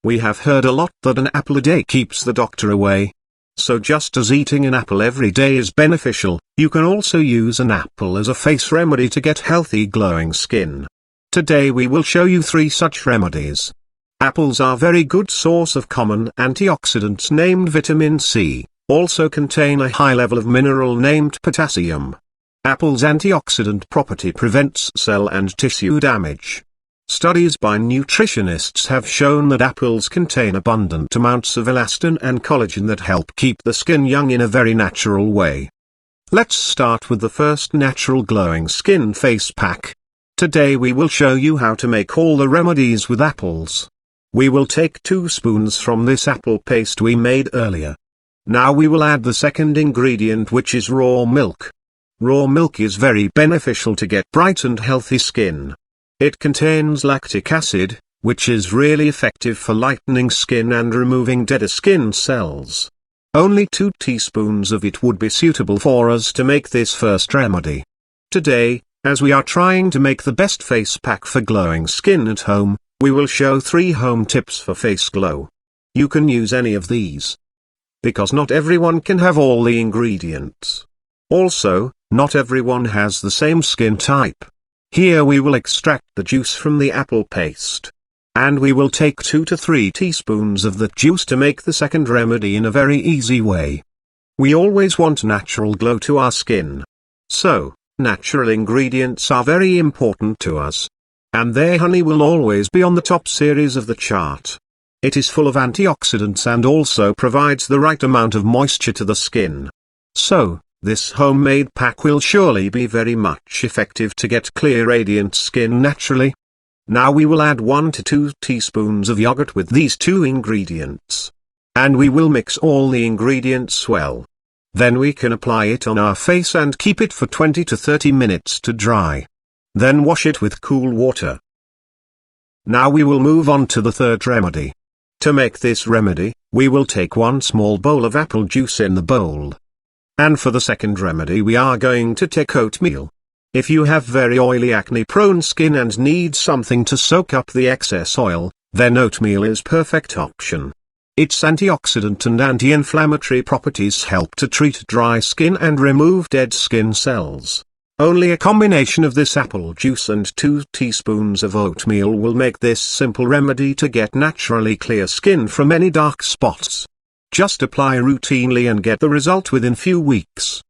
We have heard a lot that an apple a day keeps the doctor away. So just as eating an apple every day is beneficial, you can also use an apple as a face remedy to get healthy glowing skin. Today we will show you 3 such remedies. Apples are very good source of common antioxidants named vitamin C, also contain a high level of mineral named potassium. Apple's antioxidant property prevents cell and tissue damage. Studies by nutritionists have shown that apples contain abundant amounts of elastin and collagen that help keep the skin young in a very natural way. Let's start with the first natural glowing skin face pack. Today we will show you how to make all the remedies with apples. We will take 2 spoons from this apple paste we made earlier. Now we will add the second ingredient, which is raw milk. Raw milk is very beneficial to get bright and healthy skin. It contains lactic acid, which is really effective for lightening skin and removing dead skin cells. Only 2 teaspoons of it would be suitable for us to make this first remedy. Today, as we are trying to make the best face pack for glowing skin at home, we will show 3 home tips for face glow. You can use any of these, because not everyone can have all the ingredients. Also, not everyone has the same skin type. Here we will extract the juice from the apple paste. And we will take 2 to 3 teaspoons of that juice to make the second remedy in a very easy way. We always want natural glow to our skin. So, natural ingredients are very important to us. And their honey will always be on the top series of the chart. It is full of antioxidants and also provides the right amount of moisture to the skin. So, this homemade pack will surely be very much effective to get clear radiant skin naturally. Now we will add 1 to 2 teaspoons of yogurt with these 2 ingredients. And we will mix all the ingredients well. Then we can apply it on our face and keep it for 20 to 30 minutes to dry. Then wash it with cool water. Now we will move on to the third remedy. To make this remedy, we will take 1 small bowl of apple juice in the bowl. And for the second remedy we are going to take oatmeal. If you have very oily acne-prone skin and need something to soak up the excess oil, then oatmeal is perfect option. Its antioxidant and anti-inflammatory properties help to treat dry skin and remove dead skin cells. Only a combination of this apple juice and 2 teaspoons of oatmeal will make this simple remedy to get naturally clear skin from any dark spots. Just apply routinely and get the result within few weeks.